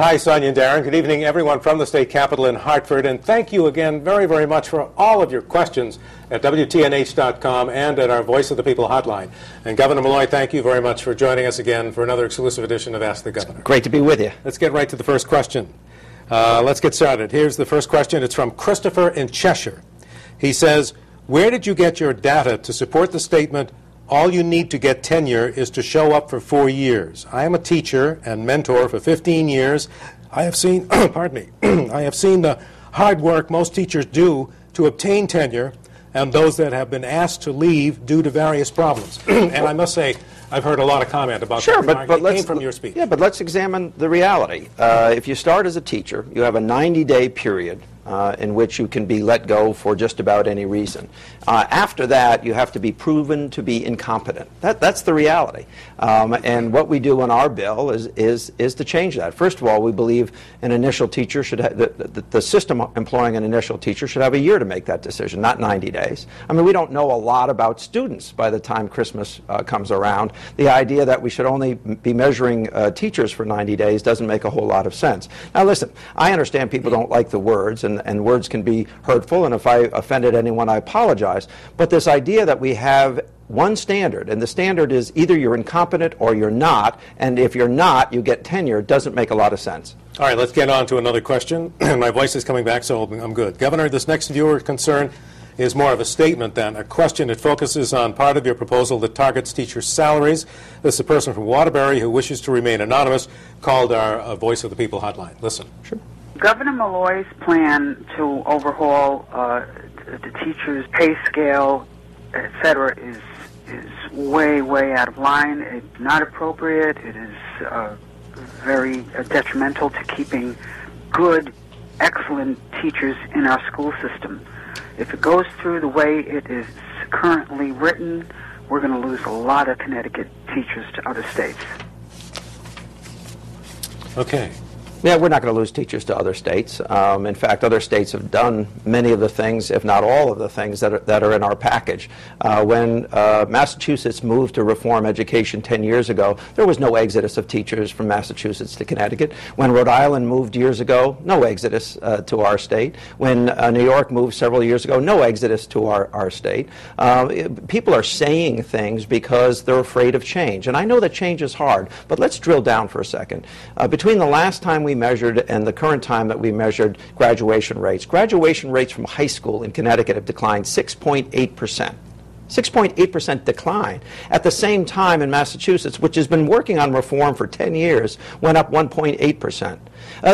Hi, Sonia and Darren. Good evening, everyone from the state capitol in Hartford. And thank you again very, very much for all of your questions at WTNH.com and at our Voice of the People hotline. And Governor Malloy, thank you very much for joining us again for another exclusive edition of Ask the Governor. Great to be with you. Let's get right to the first question. Let's get started. Here's the first question. It's from Christopher in Cheshire. He says, where did you get your data to support the statement, all you need to get tenure is to show up for 4 years? I am a teacher and mentor for 15 years. I have seen, pardon me, I have seen the hard work most teachers do to obtain tenure and those that have been asked to leave due to various problems. And I must say, I've heard a lot of comment about that remark. It came from your speech. Yeah, but let's examine the reality. If you start as a teacher, you have a 90-day period in which you can be let go for just about any reason. After that, you have to be proven to be incompetent. That's the reality. And what we do in our bill is to change that. First of all, we believe an initial teacher should have, the system employing an initial teacher should have a year to make that decision, not 90 days. I mean, we don't know a lot about students by the time Christmas comes around. The idea that we should only be measuring teachers for 90 days doesn't make a whole lot of sense. Now listen, I understand people don't like the words, and words can be hurtful, and if I offended anyone, I apologize. But this idea that we have one standard, and the standard is either you're incompetent or you're not, and if you're not, you get tenure, doesn't make a lot of sense. All right, let's get on to another question. My voice is coming back, so I'm good. Governor, this next viewer concern is more of a statement than a question. It focuses on part of your proposal that targets teachers' salaries. This is a person from Waterbury who wishes to remain anonymous, called our Voice of the People hotline. Listen. Sure. Governor Malloy's plan to overhaul the teachers' pay scale, etc., is way out of line. It's not appropriate. It is very detrimental to keeping good, excellent teachers in our school system. If it goes through the way it is currently written, we're going to lose a lot of Connecticut teachers to other states. Okay. Yeah, we're not going to lose teachers to other states. In fact, other states have done many of the things, if not all of the things that are in our package. When Massachusetts moved to reform education 10 years ago, there was no exodus of teachers from Massachusetts to Connecticut. When Rhode Island moved years ago, no exodus to our state. When New York moved several years ago, no exodus to our state. People are saying things because they're afraid of change. And I know that change is hard, but let's drill down for a second. Between the last time we measured and the current time that we measured graduation rates from high school in Connecticut have declined 6.8%. 6.8% decline. At the same time in Massachusetts, which has been working on reform for 10 years, went up 1.8%.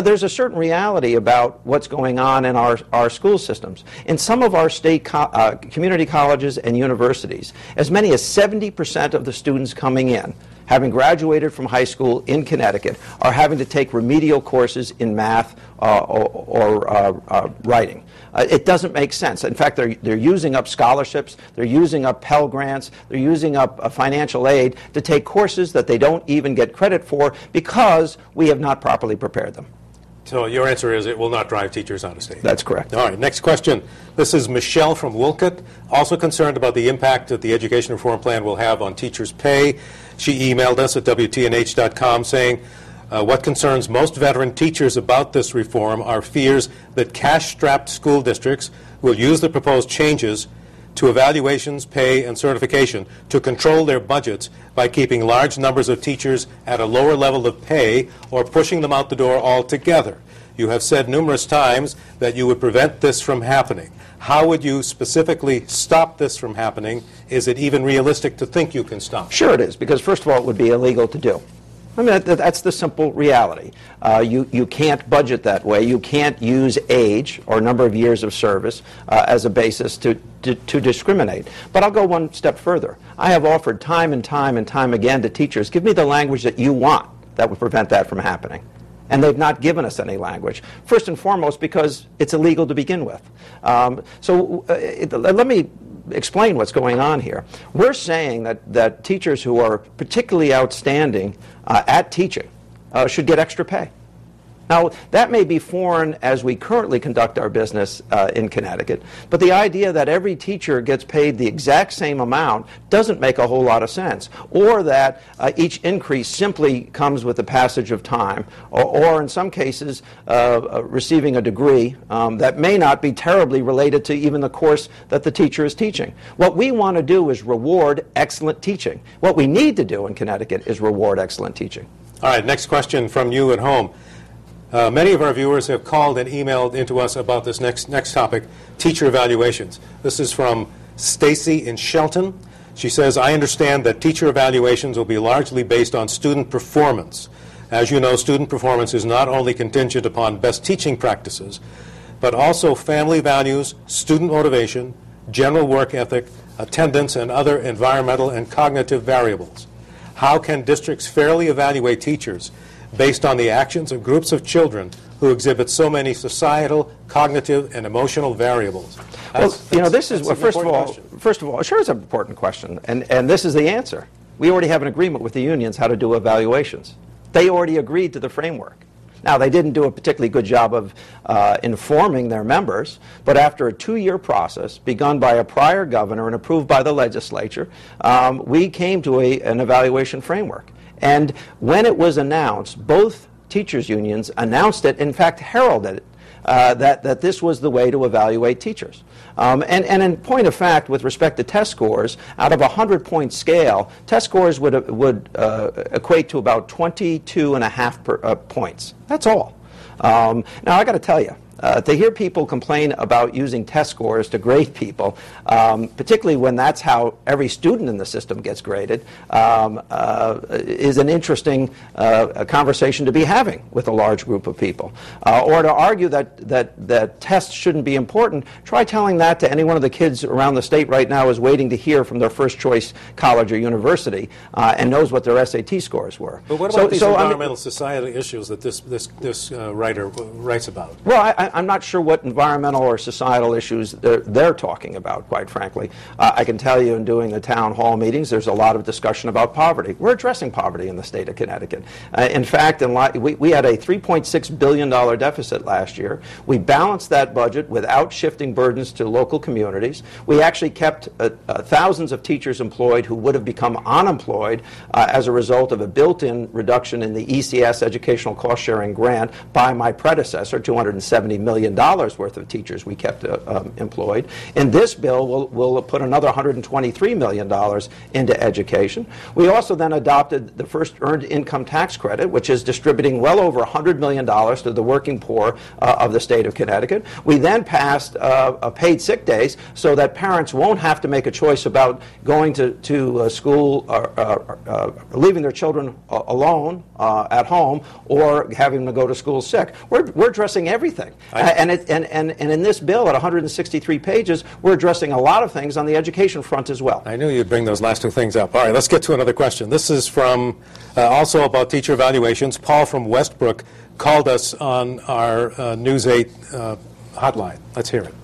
There's a certain reality about what's going on in our school systems. In some of our state community colleges and universities, as many as 70% of the students coming in, having graduated from high school in Connecticut, are having to take remedial courses in math or writing. It doesn't make sense. In fact, they're using up scholarships, they're using up Pell Grants, they're using up financial aid to take courses that they don't even get credit for because we have not properly prepared them. So your answer is it will not drive teachers out of state? That's correct. All right, next question. This is Michelle from Wolcott, also concerned about the impact that the education reform plan will have on teachers' pay. She emailed us at WTNH.com saying, what concerns most veteran teachers about this reform are fears that cash-strapped school districts will use the proposed changes to evaluations, pay, and certification to control their budgets by keeping large numbers of teachers at a lower level of pay or pushing them out the door altogether. You have said numerous times that you would prevent this from happening. How would you specifically stop this from happening? Is it even realistic to think you can stop? Sure it is, because first of all, it would be illegal to do. I mean, that's the simple reality. You can't budget that way. You can't use age or number of years of service as a basis to discriminate. But I'll go one step further. I have offered time and time again to teachers, give me the language that you want that would prevent that from happening. And they've not given us any language. First and foremost, because it's illegal to begin with. Let me explain what's going on here. We're saying that teachers who are particularly outstanding at teaching should get extra pay. Now, that may be foreign as we currently conduct our business in Connecticut, but the idea that every teacher gets paid the exact same amount doesn't make a whole lot of sense, or that each increase simply comes with the passage of time, or in some cases receiving a degree that may not be terribly related to even the course that the teacher is teaching. What we want to do is reward excellent teaching. What we need to do in Connecticut is reward excellent teaching. All right, next question from you at home. Many of our viewers have called and emailed into us about this next topic, teacher evaluations. This is from Stacy in Shelton. She says, I understand that teacher evaluations will be largely based on student performance. As you know, student performance is not only contingent upon best teaching practices, but also family values, student motivation, general work ethic, attendance, and other environmental and cognitive variables. How can districts fairly evaluate teachers based on the actions of groups of children who exhibit so many societal, cognitive, and emotional variables? Well, this is, first of all, sure, it's an important question, and this is the answer. We already have an agreement with the unions how to do evaluations. They already agreed to the framework. Now, they didn't do a particularly good job of informing their members, but after a 2-year process begun by a prior governor and approved by the legislature, we came to an evaluation framework. And when it was announced, both teachers' unions announced it, in fact heralded it, that this was the way to evaluate teachers. And in point of fact, with respect to test scores, out of a 100-point scale, test scores would equate to about 22.5 points. That's all. Now, I got to tell you, to hear people complain about using test scores to grade people, particularly when that's how every student in the system gets graded, is an interesting conversation to be having with a large group of people. Or to argue that tests shouldn't be important, try telling that to any one of the kids around the state right now who's waiting to hear from their first choice college or university and knows what their SAT scores were. But what about these environmental society issues that this writer writes about? Well, I'm not sure what environmental or societal issues they're talking about, quite frankly. I can tell you in doing the town hall meetings, there's a lot of discussion about poverty. We're addressing poverty in the state of Connecticut. In fact, we had a $3.6 billion deficit last year. We balanced that budget without shifting burdens to local communities. We actually kept thousands of teachers employed who would have become unemployed as a result of a built-in reduction in the ECS, Educational Cost Sharing Grant, by my predecessor, $270 million worth of teachers we kept employed. In this bill, we'll put another $123 million into education. We also then adopted the first earned income tax credit, which is distributing well over $100 million to the working poor of the state of Connecticut. We then passed paid sick days so that parents won't have to make a choice about going to school or leaving their children alone at home or having them go to school sick. We're addressing everything. And in this bill, at 163 pages, we're addressing a lot of things on the education front as well. I knew you'd bring those last two things up. All right, let's get to another question. This is from, also about teacher evaluations. Paul from Westbrook called us on our News 8 hotline. Let's hear it.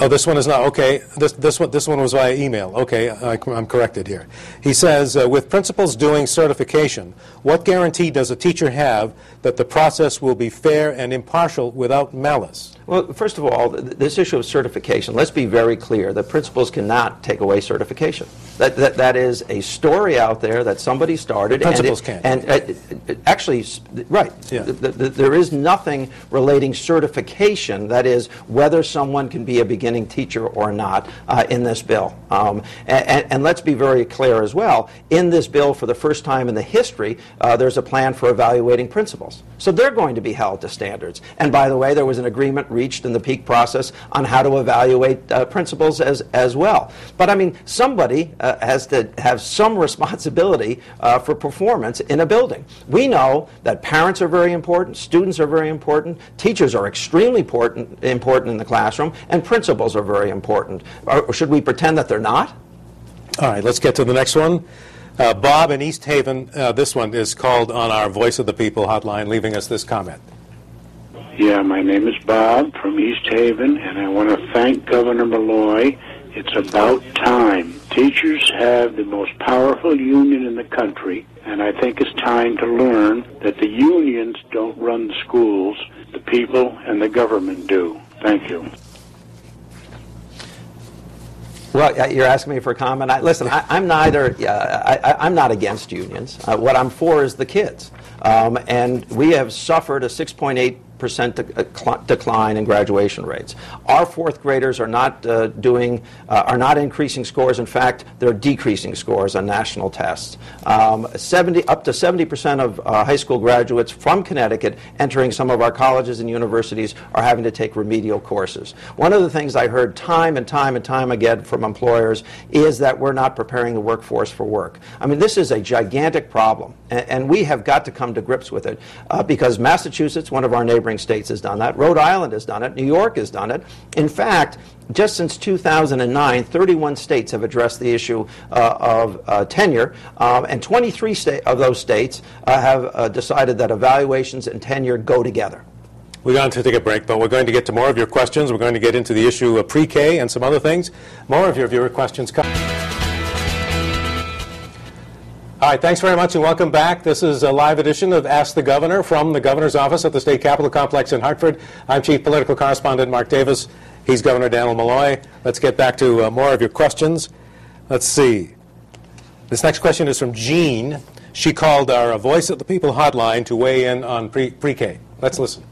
Oh, this one is not. Okay, this one was via email. Okay, I'm corrected here. He says, with principals doing certification, what guarantee does a teacher have that the process will be fair and impartial without malice? Well, first of all, this issue of certification, let's be very clear that principals cannot take away certification. That is a story out there that somebody started. Principals can't. And actually, right. Yeah. There is nothing relating certification, that is, whether someone can be a beginning teacher or not, in this bill. And let's be very clear as well, in this bill, for the first time in the history, there's a plan for evaluating principals. So they're going to be held to standards. And by the way, there was an agreement reached in the peak process on how to evaluate principals as well. But I mean, somebody has to have some responsibility for performance in a building. We know that parents are very important, students are very important, teachers are extremely important in the classroom, and principals are very important. Or should we pretend that they're not? All right, let's get to the next one. Bob in East Haven, this one is called on our Voice of the People hotline, leaving us this comment. Yeah, my name is Bob from East Haven, and I want to thank Governor Malloy. It's about time. Teachers have the most powerful union in the country, and I think it's time to learn that the unions don't run the schools, the people and the government do. Thank you. Well, you're asking me for a comment. Listen, I'm neither. I'm not against unions. What I'm for is the kids, and we have suffered a 6.8% decline in graduation rates. Our fourth graders are not are not increasing scores. In fact, they're decreasing scores on national tests. Up to 70% of high school graduates from Connecticut entering some of our colleges and universities are having to take remedial courses. One of the things I heard time and time and time again from employers is that we're not preparing the workforce for work. I mean, this is a gigantic problem, and we have got to come to grips with it because Massachusetts, one of our neighboring states, has done that. Rhode Island has done it. New York has done it. In fact, just since 2009, 31 states have addressed the issue of tenure, and 23 of those states have decided that evaluations and tenure go together. We're going to take a break, but we're going to get to more of your questions. We're going to get into the issue of pre-K and some other things. More of your viewer questions come. Hi, thanks very much and welcome back. This is a live edition of Ask the Governor from the Governor's office at the State Capitol Complex in Hartford. I'm Chief Political Correspondent Mark Davis. He's Governor Dannel Malloy. Let's get back to more of your questions. Let's see. This next question is from Jean. She called our Voice of the People hotline to weigh in on pre-K. Let's listen.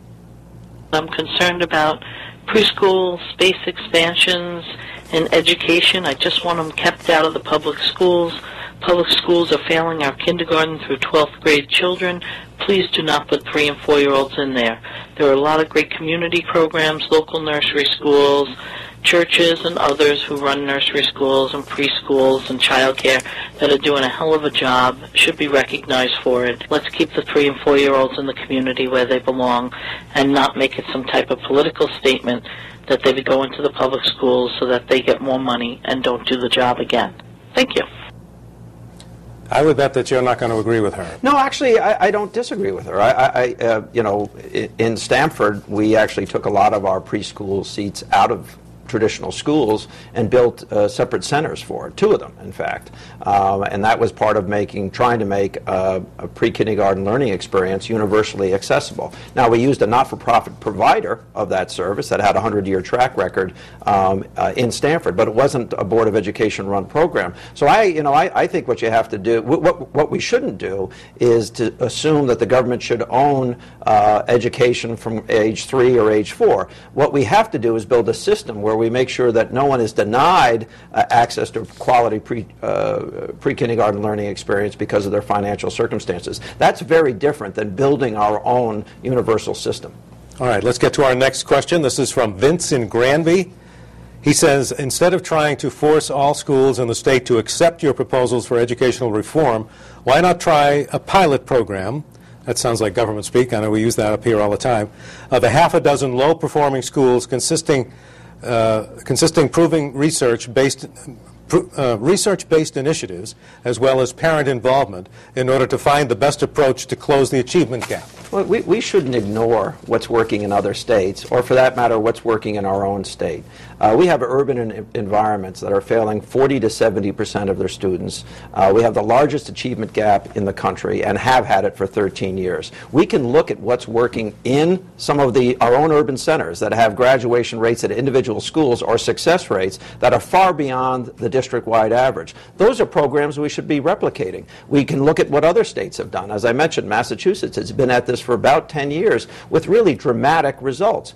I'm concerned about preschool space expansions and education. I just want them kept out of the public schools. Public schools are failing our kindergarten through 12th grade children. Please do not put 3- and 4-year-olds in there. There are a lot of great community programs, local nursery schools, churches and others who run nursery schools and preschools and childcare that are doing a hell of a job, should be recognized for it. Let's keep the 3- and 4-year-olds in the community where they belong and not make it some type of political statement that they would go into the public schools so that they get more money and don't do the job again. Thank you. I would bet that you're not going to agree with her. No, actually, I don't disagree with her. You know, in Stamford, we actually took a lot of our preschool seats out of traditional schools and built separate centers for it, 2 of them, in fact. And that was part of trying to make a pre-kindergarten learning experience universally accessible. Now, we used a not-for-profit provider of that service that had a 100-year track record in Stamford, but it wasn't a Board of Education-run program. So I think what you have to do, what we shouldn't do, is to assume that the government should own education from age 3 or age 4. What we have to do is build a system where we make sure that no one is denied access to quality pre-kindergarten learning experience because of their financial circumstances. That's very different than building our own universal system. All right, let's get to our next question. This is from Vince in Granby. He says, instead of trying to force all schools in the state to accept your proposals for educational reform, why not try a pilot program? That sounds like government speak. I know we use that up here all the time. Of a half a dozen low-performing schools consisting proving research-based initiatives as well as parent involvement in order to find the best approach to close the achievement gap. Well, we shouldn't ignore what's working in other states, or for that matter, what's working in our own state. We have urban environments that are failing 40 to 70% of their students. We have the largest achievement gap in the country and have had it for 13 years. We can look at what's working in some of our own urban centers that have graduation rates at individual schools or success rates that are far beyond the district-wide average. Those are programs we should be replicating. We can look at what other states have done. As I mentioned, Massachusetts has been at this for about 10 years with really dramatic results.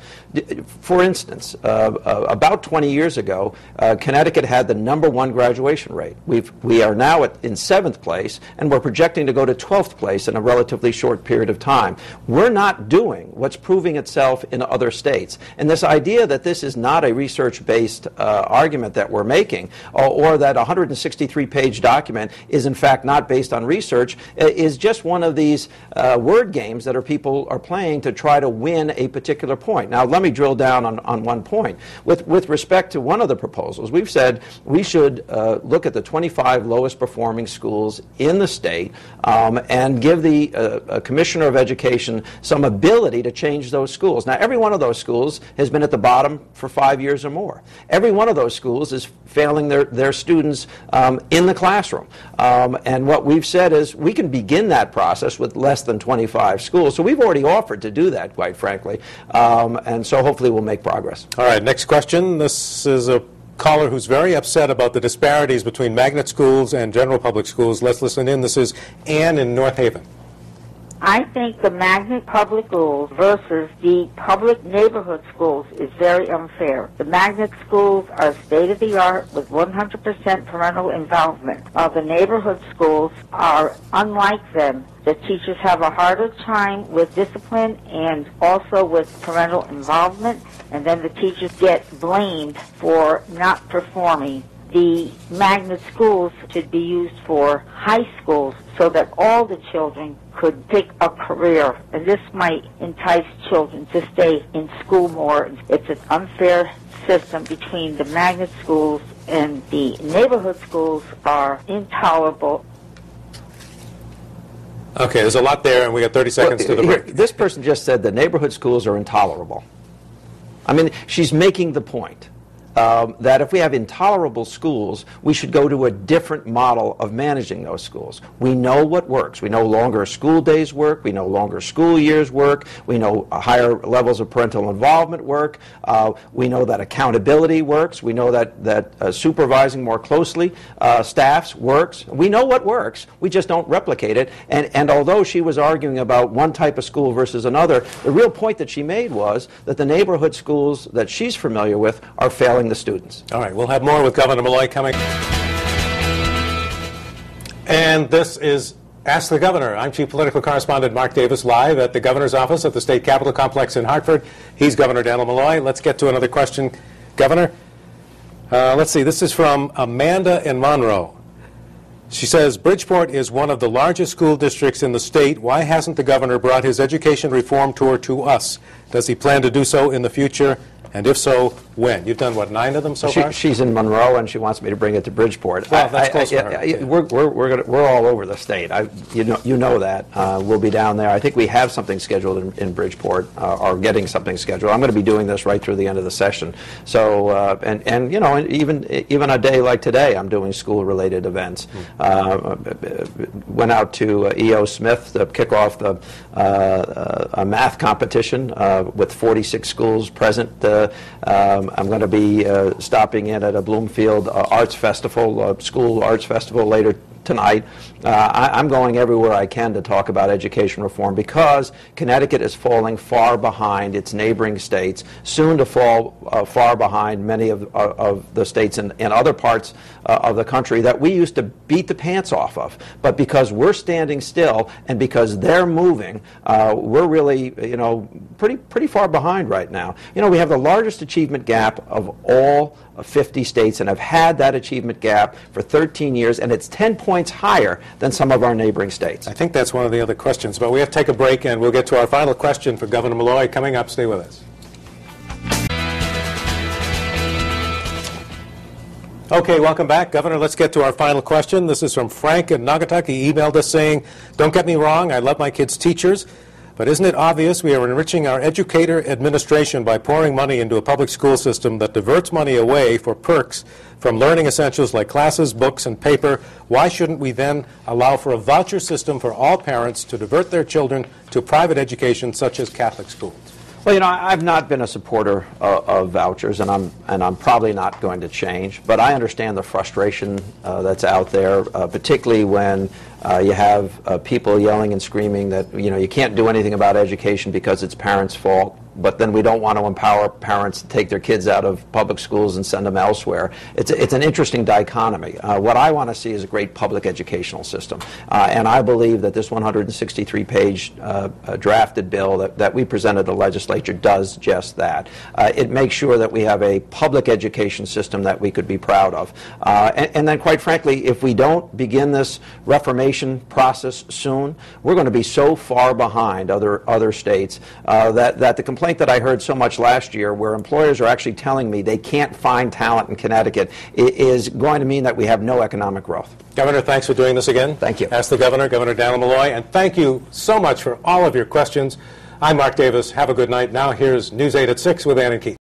For instance, about 20 years ago, Connecticut had the #1 graduation rate. We are now in 7th place, and we're projecting to go to 12th place in a relatively short period of time. We're not doing what's proving itself in other states. And this idea that this is not a research-based argument that we're making, or that a 163-page document is in fact not based on research, is just one of these word games that that people are playing to try to win a particular point. Now, let me drill down on one point. With respect to one of the proposals, we've said we should look at the 25 lowest performing schools in the state and give the Commissioner of Education some ability to change those schools. Now, every one of those schools has been at the bottom for 5 years or more. Every one of those schools is failing their students in the classroom. And what we've said is we can begin that process with less than 25 schools. So we've already offered to do that, quite frankly. And so hopefully we'll make progress. All right, next question. This is a caller who's very upset about the disparities between magnet schools and general public schools. Let's listen in. This is Ann in North Haven. I think the magnet public schools versus the public neighborhood schools is very unfair. The magnet schools are state-of-the-art with 100% parental involvement. The neighborhood schools are unlike them. The teachers have a harder time with discipline and also with parental involvement, and then the teachers get blamed for not performing. The magnet schools should be used for high schools so that all the children could pick a career, and this might entice children to stay in school more. It's an unfair system between the magnet schools and the neighborhood schools are intolerable. Okay, there's a lot there, and we got 30 seconds to the break. This person just said the neighborhood schools are intolerable. I mean, she's making the point that if we have intolerable schools, we should go to a different model of managing those schools. We know what works. We know longer school days work. We know longer school years work. We know higher levels of parental involvement work. We know that accountability works. We know that supervising more closely staffs works. We know what works. We just don't replicate it. And although she was arguing about one type of school versus another, the real point that she made was that the neighborhood schools that she's familiar with are failing the students. All right, we'll have more with Governor Malloy coming. And this is Ask the Governor. I'm Chief Political Correspondent Mark Davis, live at the Governor's office at the State Capitol Complex in Hartford. He's Governor Dannel Malloy. Let's get to another question. Governor, let's see, this is from Amanda in Monroe. She says, Bridgeport is one of the largest school districts in the state. Why hasn't the governor brought his education reform tour to us? Does he plan to do so in the future? And if so, when? You've done, what, 9 of them so far? She's in Monroe, and she wants me to bring it to Bridgeport. Well, that's close to her. We're all over the state. You know that. We'll be down there. I think we have something scheduled in Bridgeport, or getting something scheduled. I'm going to be doing this right through the end of the session. So, and you know, even a day like today, I'm doing school-related events. Went out to E.O. Smith to kick off a math competition with 46 schools present. I'm going to be stopping in at a Bloomfield Arts Festival, school arts festival later tonight. I'm going everywhere I can to talk about education reform because Connecticut is falling far behind its neighboring states, soon to fall far behind many of the states in other parts of the country that we used to beat the pants off of. But because we're standing still and because they're moving, we're really, you know, pretty far behind right now. You know, we have the largest achievement gap of all 50 states and have had that achievement gap for 13 years, and it's 10 points higher than some of our neighboring states. I think that's one of the other questions, but we have to take a break, and we'll get to our final question for Governor Malloy coming up. Stay with us. Okay, welcome back. Governor, let's get to our final question. This is from Frank in Naugatuck. He emailed us saying, don't get me wrong, I love my kids' teachers, but isn't it obvious we are enriching our educator administration by pouring money into a public school system that diverts money away for perks from learning essentials like classes, books, and paper? Why shouldn't we then allow for a voucher system for all parents to divert their children to private education such as Catholic schools? Well, you know, I've not been a supporter of vouchers, and I'm probably not going to change. But I understand the frustration that's out there, particularly when you have people yelling and screaming that, you know, you can't do anything about education because it's parents' fault. but then we don't want to empower parents to take their kids out of public schools and send them elsewhere. It's an interesting dichotomy. What I want to see is a great public educational system, and I believe that this 163-page drafted bill that we presented to the legislature does just that. It makes sure that we have a public education system that we could be proud of. And then, quite frankly, if we don't begin this reformation process soon, we're going to be so far behind other states that the complaint that I heard so much last year, where employers are actually telling me they can't find talent in Connecticut, is going to mean that we have no economic growth. Governor, thanks for doing this again. Thank you. Ask the Governor, Governor Dannel Malloy, and thank you so much for all of your questions. I'm Mark Davis. Have a good night. Now here's News 8 at 6 with Ann and Keith.